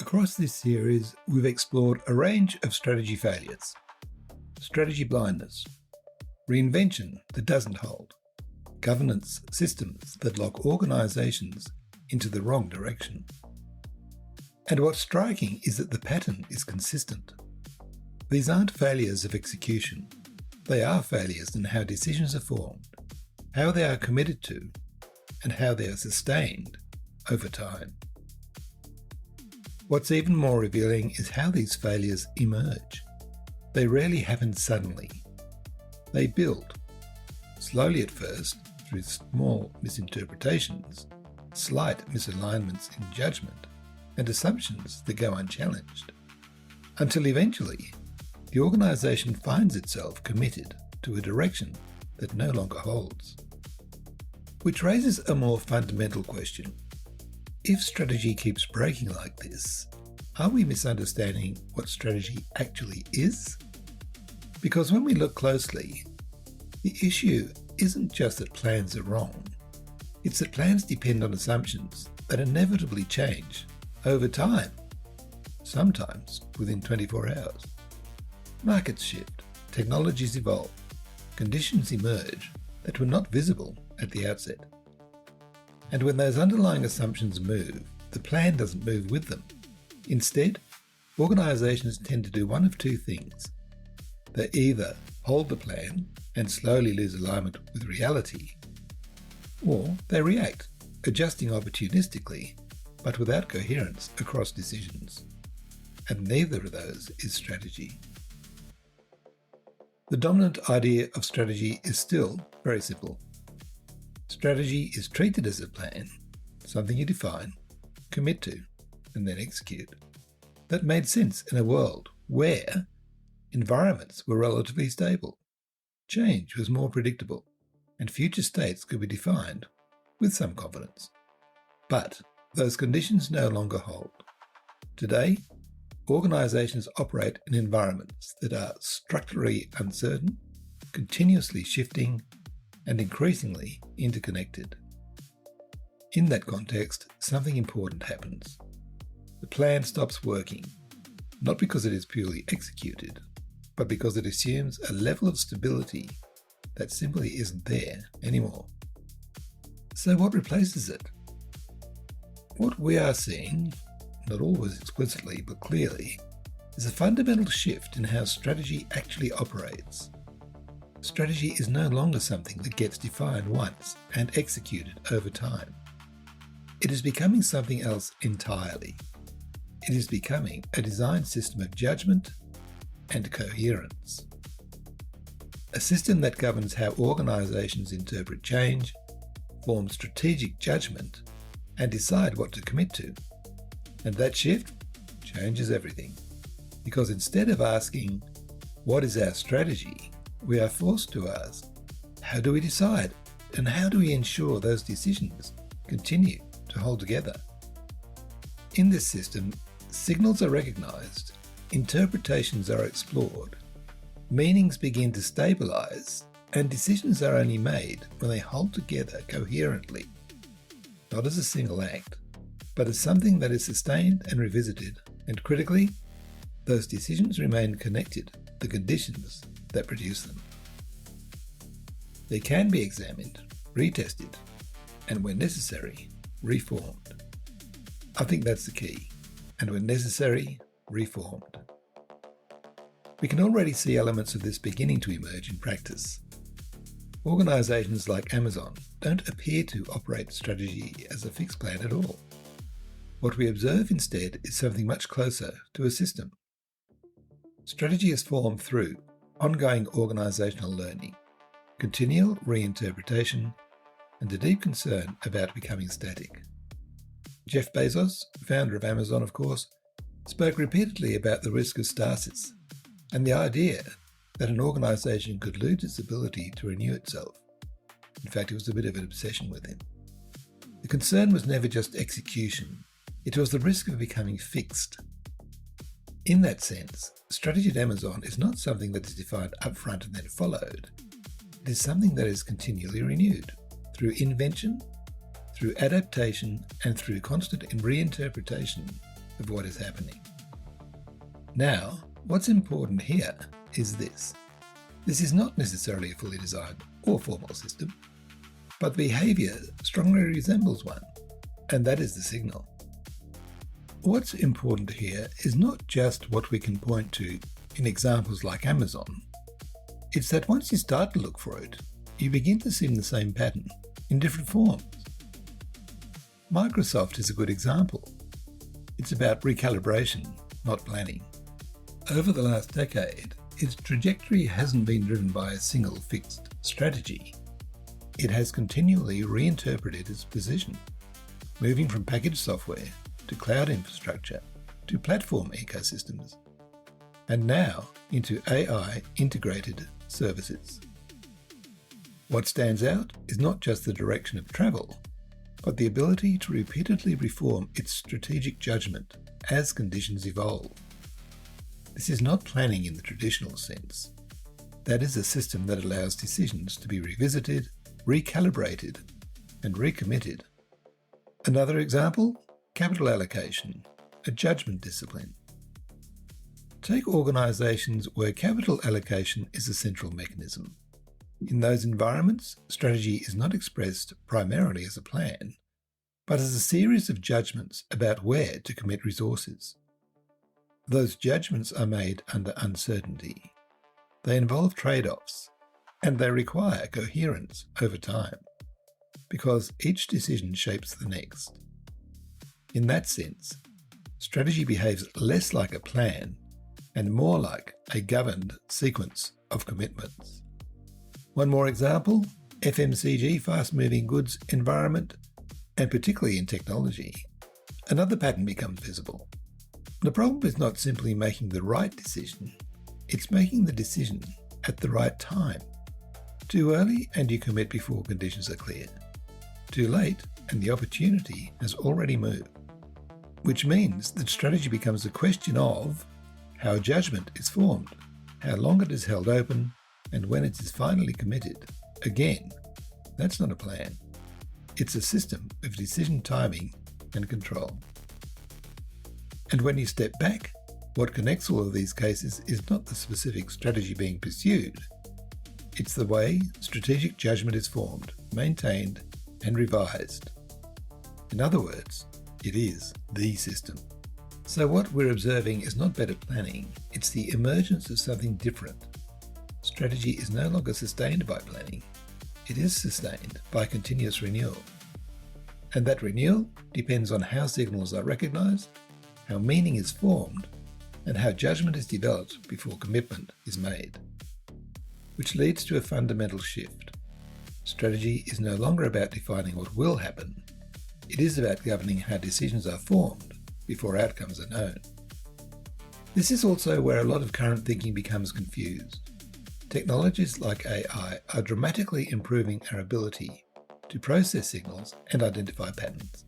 Across this series, we've explored a range of strategy failures, strategy blindness, reinvention that doesn't hold, governance systems that lock organisations into the wrong direction. And what's striking is that the pattern is consistent. These aren't failures of execution. They are failures in how decisions are formed, how they are committed to, and how they are sustained over time. What's even more revealing is how these failures emerge. They rarely happen suddenly. They build, slowly at first, through small misinterpretations, slight misalignments in judgement, and assumptions that go unchallenged, until eventually the organisation finds itself committed to a direction that no longer holds. Which raises a more fundamental question. If strategy keeps breaking like this, are we misunderstanding what strategy actually is? Because when we look closely, the issue isn't just that plans are wrong, it's that plans depend on assumptions that inevitably change over time, sometimes within 24 hours. Markets shift, technologies evolve, conditions emerge that were not visible at the outset. And when those underlying assumptions move, the plan doesn't move with them. Instead, organisations tend to do one of two things. They either hold the plan and slowly lose alignment with reality, or they react, adjusting opportunistically, but without coherence across decisions. And neither of those is strategy. The dominant idea of strategy is still very simple. Strategy is treated as a plan, something you define, commit to, and then execute. That made sense in a world where environments were relatively stable, change was more predictable, and future states could be defined with some confidence. But those conditions no longer hold. Today, organisations operate in environments that are structurally uncertain, continuously shifting, and increasingly interconnected. In that context, something important happens. The plan stops working, not because it is purely executed, but because it assumes a level of stability that simply isn't there anymore. So what replaces it? What we are seeing, not always explicitly but clearly, is a fundamental shift in how strategy actually operates. Strategy is no longer something that gets defined once and executed over time. It is becoming something else entirely. It is becoming a design system of judgement and coherence. A system that governs how organisations interpret change, form strategic judgment, and decide what to commit to. And that shift changes everything. Because instead of asking, what is our strategy? We are forced to ask, how do we decide? And how do we ensure those decisions continue to hold together? In this system, signals are recognised, interpretations are explored, meanings begin to stabilise, and decisions are only made when they hold together coherently, not as a single act, but as something that is sustained and revisited, and critically, those decisions remain connected to the conditions that produce them. They can be examined, retested, and when necessary, reformed. I think that's the key, and when necessary, reformed. We can already see elements of this beginning to emerge in practice. Organisations like Amazon don't appear to operate strategy as a fixed plan at all. What we observe instead is something much closer to a system. Strategy is formed through ongoing organisational learning, continual reinterpretation, and a deep concern about becoming static. Jeff Bezos, founder of Amazon of course, spoke repeatedly about the risk of stasis and the idea that an organisation could lose its ability to renew itself. In fact, it was a bit of an obsession with him. The concern was never just execution, it was the risk of becoming fixed. In that sense, strategy at Amazon is not something that is defined upfront and then followed. It is something that is continually renewed through invention, through adaptation, and through constant reinterpretation of what is happening. Now, what's important here is this. This is not necessarily a fully designed or formal system, but behaviour strongly resembles one, and that is the signal. What's important here is not just what we can point to in examples like Amazon. It's that once you start to look for it, you begin to see the same pattern in different forms. Microsoft is a good example. It's about recalibration, not planning. Over the last decade, its trajectory hasn't been driven by a single fixed strategy. It has continually reinterpreted its position, moving from packaged software to cloud infrastructure to platform ecosystems, and now into AI integrated services. What stands out is not just the direction of travel, but the ability to repeatedly reform its strategic judgment as conditions evolve. This is not planning in the traditional sense. That is a system that allows decisions to be revisited, recalibrated, and recommitted. Another example? Capital allocation, a judgment discipline. Take organisations where capital allocation is a central mechanism. In those environments, strategy is not expressed primarily as a plan, but as a series of judgments about where to commit resources. Those judgments are made under uncertainty. They involve trade-offs, and they require coherence over time, because each decision shapes the next. In that sense, strategy behaves less like a plan and more like a governed sequence of commitments. One more example, FMCG, fast-moving goods environment, and particularly in technology. Another pattern becomes visible. The problem is not simply making the right decision, it's making the decision at the right time. Too early and you commit before conditions are clear. Too late and the opportunity has already moved. Which means that strategy becomes a question of how judgment is formed, how long it is held open, and when it is finally committed. Again, that's not a plan. It's a system of decision timing and control. And when you step back, what connects all of these cases is not the specific strategy being pursued. It's the way strategic judgment is formed, maintained, and revised. In other words, it is the system. So what we're observing is not better planning, it's the emergence of something different. Strategy is no longer sustained by planning, it is sustained by continuous renewal. And that renewal depends on how signals are recognised, how meaning is formed, and how judgment is developed before commitment is made. Which leads to a fundamental shift. Strategy is no longer about defining what will happen, it is about governing how decisions are formed before outcomes are known. This is also where a lot of current thinking becomes confused. Technologies like AI are dramatically improving our ability to process signals and identify patterns.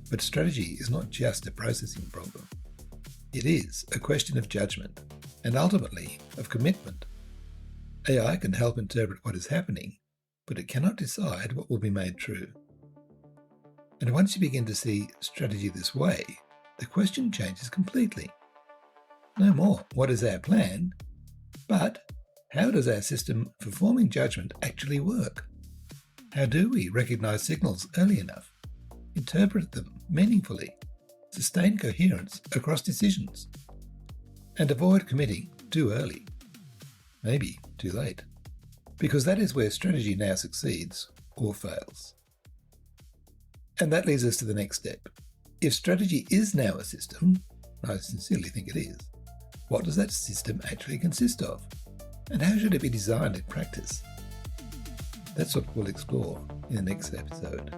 But strategy is not just a processing problem. It is a question of judgment and ultimately of commitment. AI can help interpret what is happening, but it cannot decide what will be made true. And once you begin to see strategy this way, the question changes completely. No more, what is our plan? But how does our system for forming judgment actually work? How do we recognise signals early enough, interpret them meaningfully, sustain coherence across decisions, and avoid committing too early, maybe too late? Because that is where strategy now succeeds or fails. And that leads us to the next step. If strategy is now a system, I sincerely think it is, what does that system actually consist of? And how should it be designed in practice? That's what we'll explore in the next episode.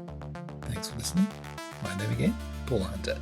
Thanks for listening. My name again, Paul Hunter.